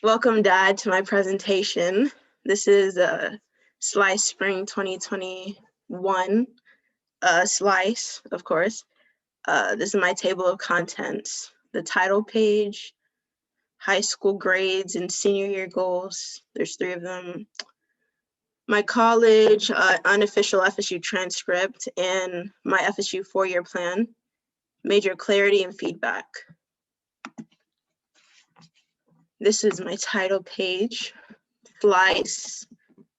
Welcome, Dad, to my presentation. This is Slice Spring 2021 Slice, of course. This is my table of contents. The title page, high school grades and senior year goals. There's 3 of them. My college unofficial FSU transcript and my FSU 4-year plan. Major clarity and feedback. This is my title page. Slice,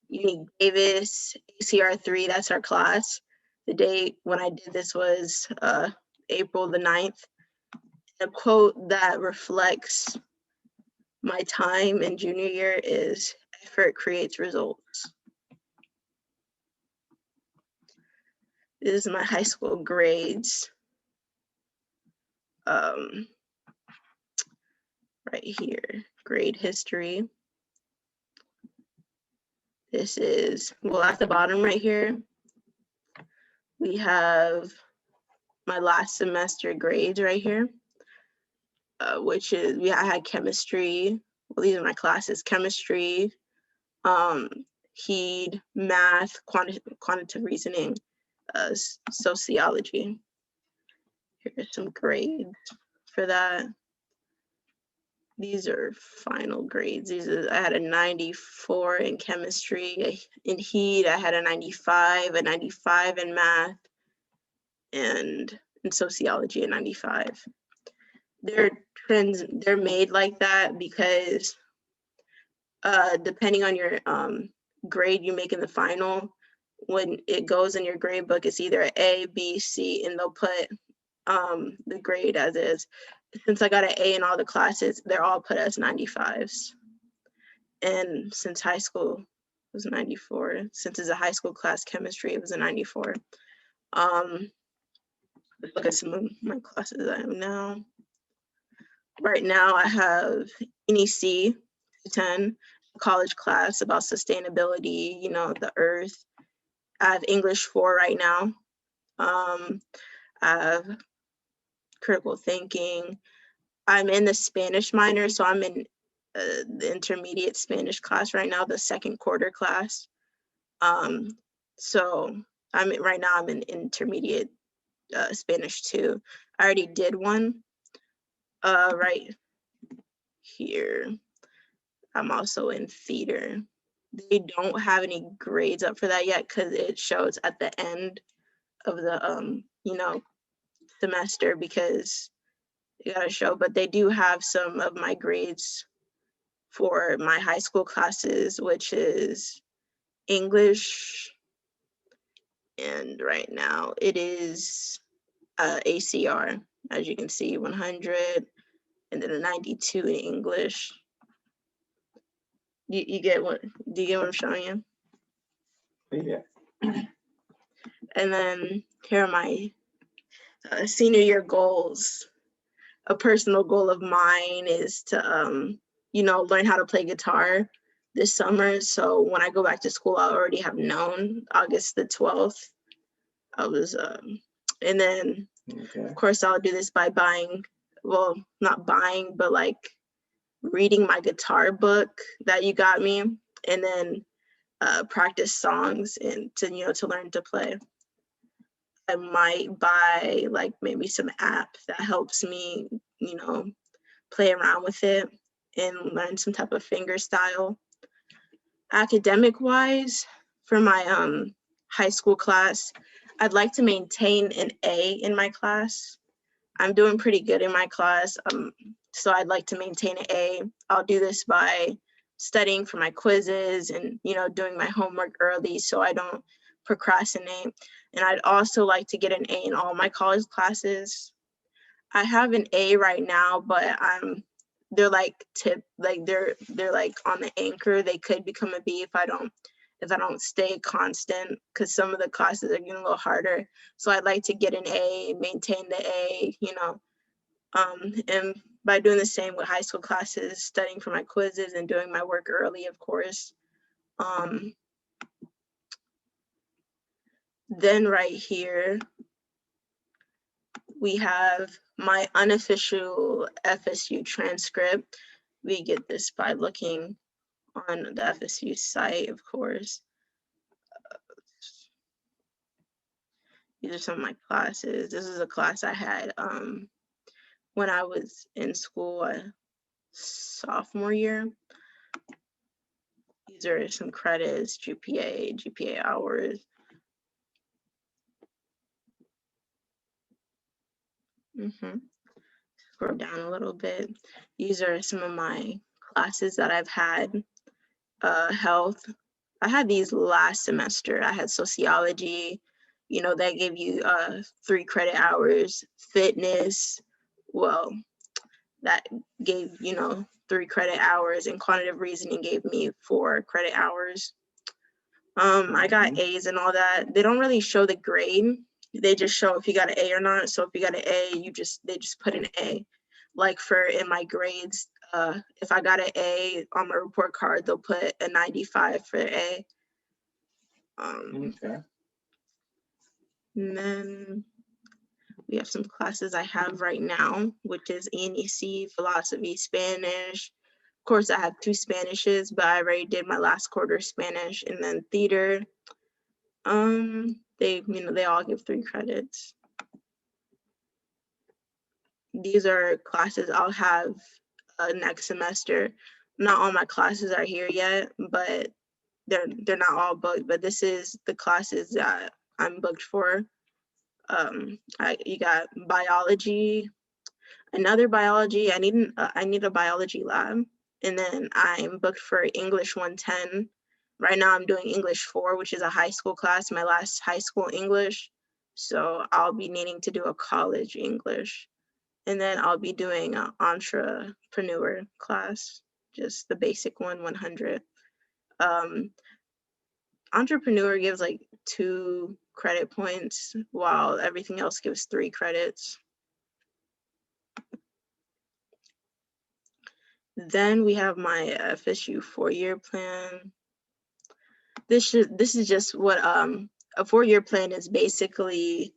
Unique Davis, ACR3, that's our class. The date when I did this was April the 9th. A quote that reflects my time in junior year is, effort creates results. This is my high school grades. Right here, grade history. This is, well, at the bottom right here, we have my last semester grades right here, which is, I had chemistry. Well, these are my classes: chemistry, HED, math, quantitative reasoning, sociology. Here's some grades for that. These are final grades. I had a 94 in chemistry. In HED, I had a 95 in math, and in sociology, a 95. They're made like that because depending on your grade you make in the final, when it goes in your grade book, it's either an A, B, C, and they'll put the grade as is. Since I got an A in all the classes, they're all put as 95s. And since high school was 94, since it's a high school class chemistry, it was a 94. Let's look at some of my classes I have now. Right now I have NEC 10, college class about sustainability, the earth. I have English 4 right now. I have critical thinking. I'm in the Spanish minor, so I'm in the intermediate Spanish class right now, the 2nd quarter class. So right now I'm in intermediate Spanish 2. I already did one right here. I'm also in theater. They don't have any grades up for that yet because it shows at the end of the semester, because you gotta show, but they do have some of my grades for my high school classes, which is English, and right now it is ACR, as you can see, 100, and then a 92 in English. You get what? Do you get what I'm showing you? Yeah. And then here are my senior year goals. A personal goal of mine is to, learn how to play guitar this summer. So when I go back to school, I already have known August the 12th. And then, of course, I'll do this by not buying, but like reading my guitar book that you got me, and then practice songs and to learn to play. I might buy like maybe some app that helps me, play around with it and learn some type of finger style. Academic wise, for my high school class, I'd like to maintain an A in my class. I'm doing pretty good in my class, so I'd like to maintain an A. I'll do this by studying for my quizzes and doing my homework early so I don't procrastinate. And I'd also like to get an A in all my college classes. I have an A right now, but they're like they're like on the anchor. They could become a B if I don't stay constant, because some of the classes are getting a little harder. So I'd like to get an A, maintain the A, and by doing the same with high school classes, studying for my quizzes and doing my work early, of course. Then right here, we have my unofficial FSU transcript. we get this by looking on the FSU site, of course. These are some of my classes. This is a class I had when I was in school, sophomore year. These are some credits, GPA hours. Scroll down a little bit. These are some of my classes that I've had. Health. I had these last semester. I had sociology, you know, that gave you 3 credit hours. Fitness, well, that gave, you know, 3 credit hours, and quantitative reasoning gave me 4 credit hours. I got A's and all that. They don't really show the grade. They just show if you got an A or not. So if you got an A, they just put an A. Like for in my grades, if I got an A on my report card, they'll put a 95 for A. Okay. And then we have some classes I have right now, which is ENEC, philosophy, Spanish. Of course, I have 2 Spanishes, but I already did my last quarter Spanish, and then theater. They all give 3 credits. These are classes I'll have next semester. Not all my classes are here yet, but they're not all booked. But this is the classes that I'm booked for. You got biology, another biology. I need a biology lab, and then I'm booked for English 110. Right now I'm doing English 4, which is a high school class, my last high school English. So I'll be needing to do a college English. And then I'll be doing an entrepreneur class, just the basic 100. Entrepreneur gives like 2 credit points, while everything else gives 3 credits. Then we have my FSU 4-year plan. This is just what a 4-year plan is. Basically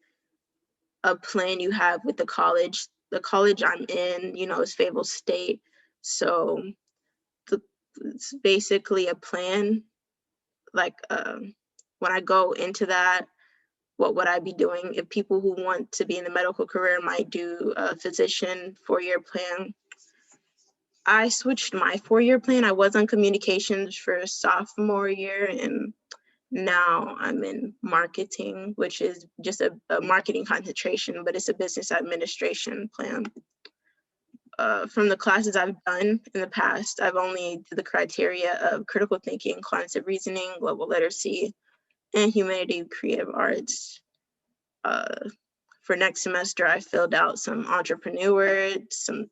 a plan you have with the college. The college I'm in, you know, is Fayetteville State. So it's basically a plan. Like when I go into that, what would I be doing? If people who want to be in the medical career might do a physician 4-year plan. I switched my 4-year plan. I was on communications for sophomore year, and now I'm in marketing, which is just a marketing concentration, but it's a business administration plan. From the classes I've done in the past, I've only did the criteria of critical thinking, quantitative reasoning, global literacy, and humanity creative arts. For next semester, I filled out some entrepreneur, some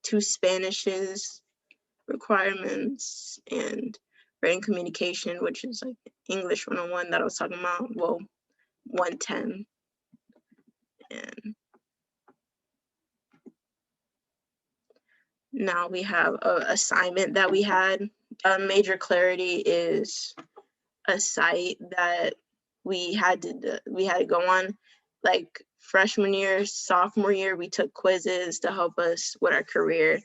2 Spanishes requirements, and writing communication, which is like English 101 that I was talking about, well, 110. And now we have an assignment that we had. Major Clarity is a site that we had to go on. Like freshman year, sophomore year, we took quizzes to help us with our career.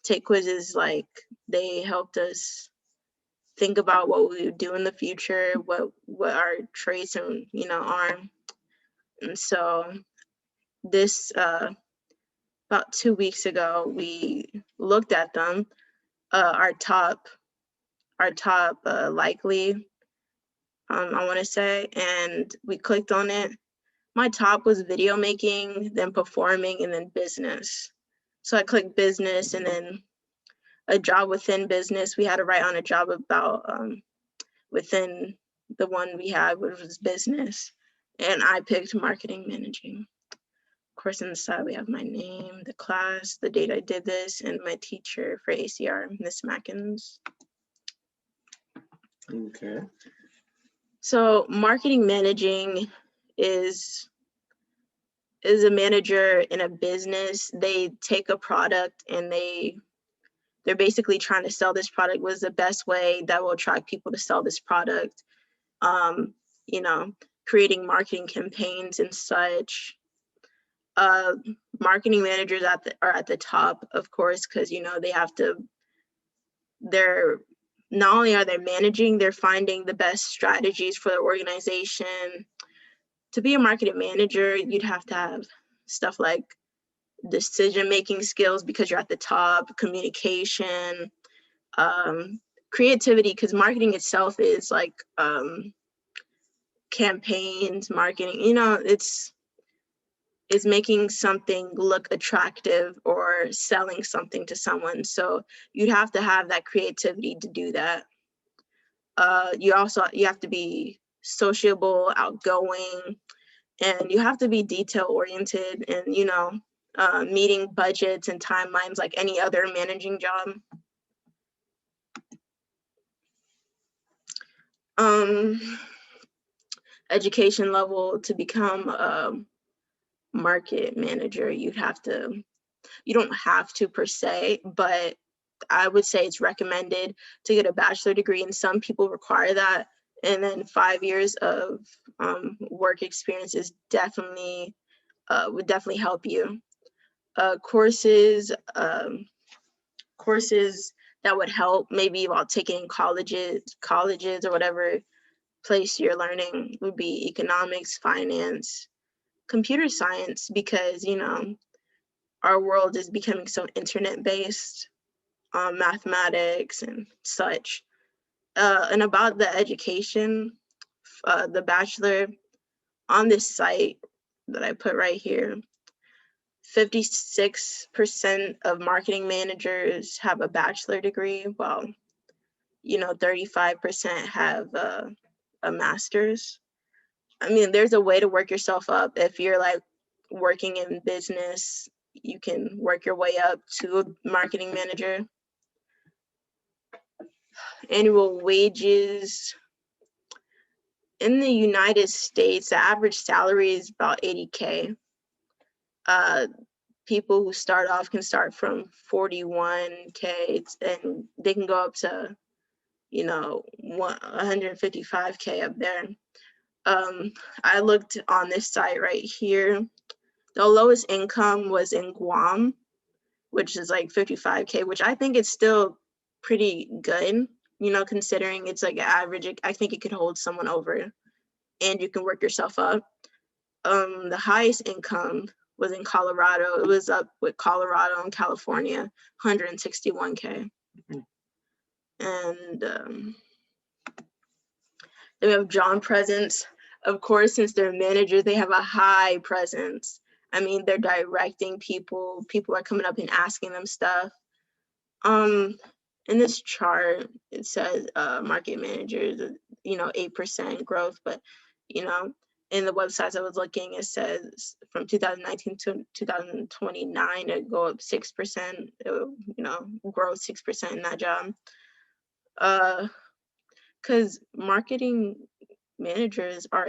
Take quizzes, like they helped us think about what we would do in the future, what our traits and, you know, are. And so this about 2 weeks ago, we looked at them, our top likely, I want to say, and we clicked on it. My top was video making, then performing, and then business. So I clicked business, and then a job within business. We had to write on a job about within the one we had, which was business. And I picked marketing managing. Of course, inside we have my name, the class, the date I did this, and my teacher for ACR, Miss Mackins. Okay. So marketing managing is a manager in a business. They take a product and they're basically trying to sell this product. Was the best way that will attract people to sell this product. You know, creating marketing campaigns and such. Marketing managers are at the top, of course, because, you know, they have to they're not only are they managing, they're finding the best strategies for the organization. To be a marketing manager, you'd have to have stuff like decision-making skills because you're at the top, communication, creativity, because marketing itself is like campaigns, marketing, you know, it's making something look attractive or selling something to someone. So you'd have to have that creativity to do that. You have to be sociable, outgoing, and you have to be detail oriented and, you know, meeting budgets and timelines like any other managing job. Education level to become a market manager, you don't have to per se, but I would say it's recommended to get a bachelor degree, and some people require that. And then 5 years of work experience is definitely would definitely help you. Courses that would help maybe while taking colleges or whatever place you're learning would be economics, finance, computer science, because, you know, our world is becoming so internet based, mathematics and such. And about the education, the bachelor, on this site that I put right here, 56% of marketing managers have a bachelor degree, while, you know, 35% have a master's. I mean, there's a way to work yourself up. If you're like working in business, you can work your way up to a marketing manager. Annual wages in the United States, the average salary is about 80K. People who start off can start from 41K and they can go up to, you know, 155K up there. I looked on this site right here. The lowest income was in Guam, which is like 55K, which I think is still pretty good, you know, considering it's like average. I think it could hold someone over and you can work yourself up. The highest income was in Colorado. It was up with Colorado and California, 161K. And then we have John Presence. Of course, since they're managers, they have a high presence. I mean, they're directing people. People are coming up and asking them stuff. In this chart, it says market managers, you know, 8% growth, but, you know, in the websites I was looking, it says from 2019 to 2029, it go up 6%, you know, grow 6% in that job. Because marketing managers are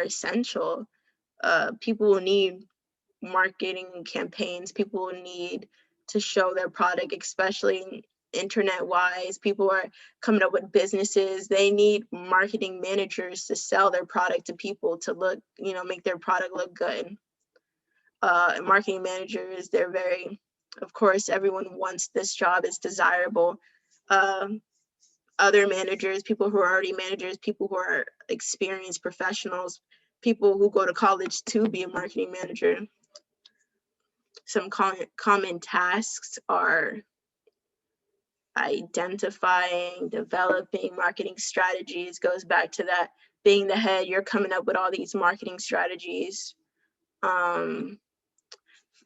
essential. People will need marketing campaigns. People will need to show their product, especially internet wise. People are coming up with businesses. They need marketing managers to sell their product to people, to look, you know, make their product look good. Marketing managers, they're very, of course, everyone wants this job, it's desirable. Other managers, people who are already managers, people who are experienced professionals, people who go to college to be a marketing manager. Some common tasks are identifying, developing marketing strategies. Goes back to that being the head, you're coming up with all these marketing strategies.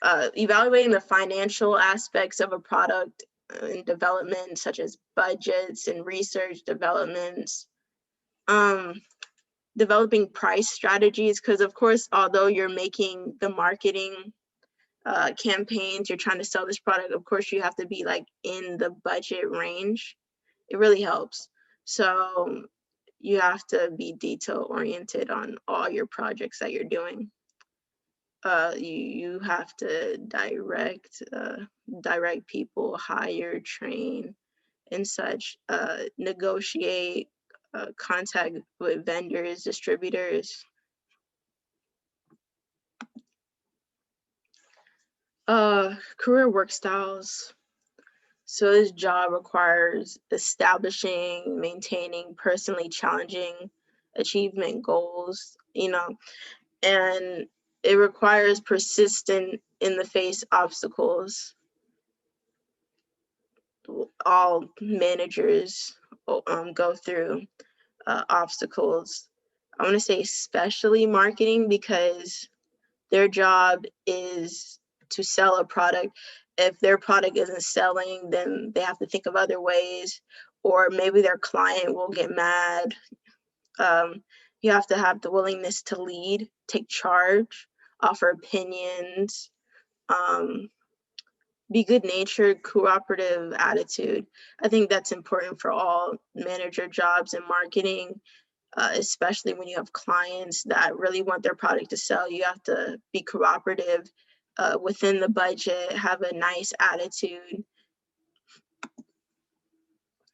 Evaluating the financial aspects of a product and development, such as budgets and research developments. Developing price strategies, because of course, although you're making the marketing campaigns, you're trying to sell this product, of course you have to be like in the budget range. It really helps. So you have to be detail oriented on all your projects that you're doing. You have to direct people, hire, train, and such, negotiate, contact with vendors, distributors. Career work styles. So this job requires establishing, maintaining personally challenging achievement goals, and it requires persistent in the face obstacles. All managers go through obstacles. I want to say especially marketing, because their job is to sell a product. If their product isn't selling, then they have to think of other ways, or maybe their client will get mad. You have to have the willingness to lead, take charge, offer opinions, be good-natured, cooperative attitude. I think that's important for all manager jobs in marketing, especially when you have clients that really want their product to sell. You have to be cooperative within the budget, have a nice attitude.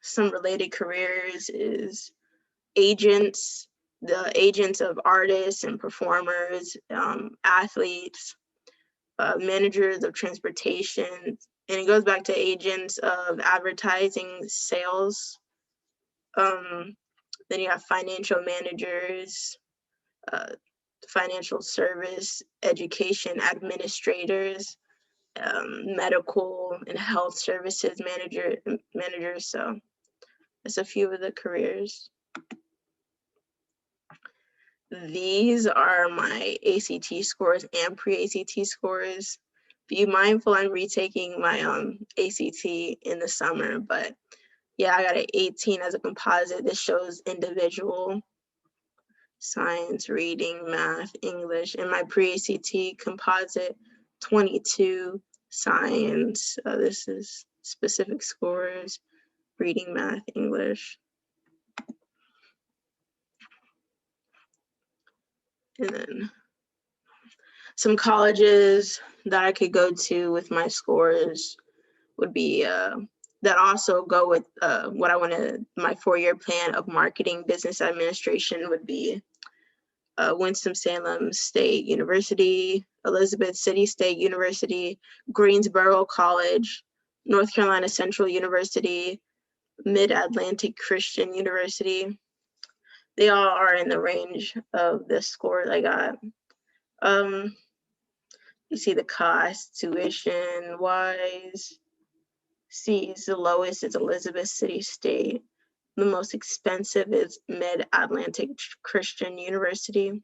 Some related careers is agents, the agents of artists and performers, athletes, managers of transportation, and it goes back to agents of advertising, sales. Then you have financial managers, financial service, education administrators, medical and health services managers. So that's a few of the careers. These are my ACT scores and pre-ACT scores. Be mindful, I'm retaking my ACT in the summer, but yeah, I got an 18 as a composite. This shows individual science, reading, math, English, and my pre-ACT composite 22 science. This is specific scores, reading, math, English. And then some colleges that I could go to with my scores would be that also go with what I wanted. My 4-year plan of marketing business administration would be Winston-Salem State University, Elizabeth City State University, Greensboro College, North Carolina Central University, Mid-Atlantic Christian University. They all are in the range of the scores I got. You see the cost, tuition wise. C is the lowest, it's Elizabeth City State. The most expensive is Mid-Atlantic Christian University.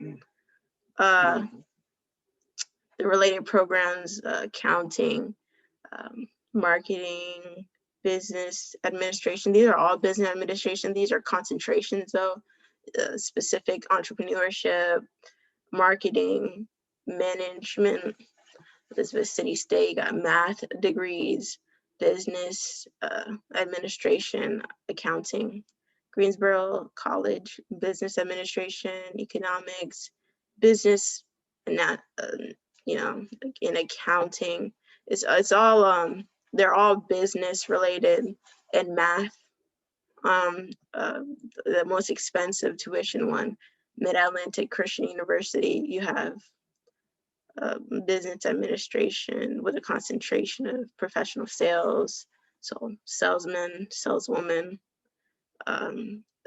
The related programs, accounting, marketing, business administration. These are all business administration. These are concentrations though, specific entrepreneurship, marketing, management. Elizabeth City State got math degrees, business administration, accounting. Greensboro College, business administration, economics, business, and that, in accounting. It's all they're all business related, and math. The most expensive tuition one, Mid-Atlantic Christian University. You have business administration with a concentration of professional sales, so salesman, saleswoman.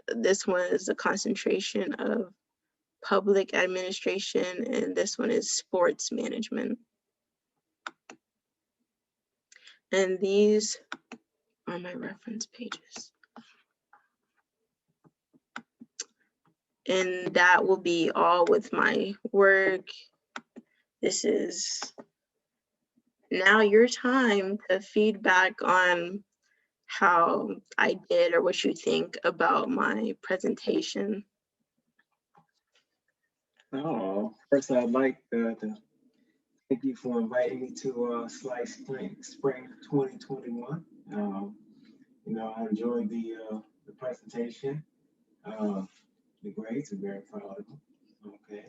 This one is a concentration of public administration, and this one is sports management. And these are my reference pages. And that will be all with my work. This is now your time to feedback on how I did or what you think about my presentation. Oh, first I'd like to thank you for inviting me to Slice Spring 2021. I enjoyed the presentation. The grades are very proud of them. Okay.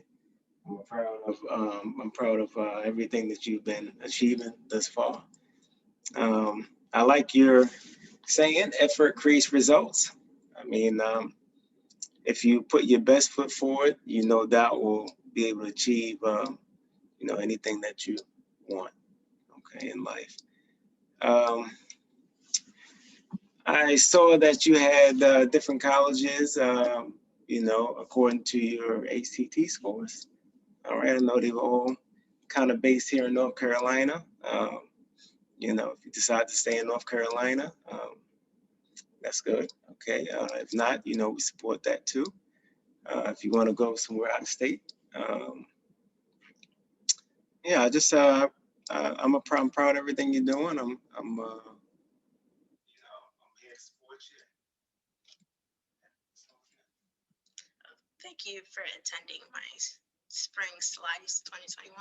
I'm proud of everything that you've been achieving thus far. I like your saying, effort creates results. I mean, if you put your best foot forward, that will be able to achieve, anything that you want, okay, in life. I saw that you had different colleges, you know, according to your ACT scores. All right, I know they were all kind of based here in North Carolina. You know, if you decide to stay in North Carolina, that's good. Okay, if not, you know, we support that too. If you want to go somewhere out of state, yeah, I just I'm proud of everything you're doing. I'm you know, I'm here to support you. Thank you for attending my Spring Slice 2021.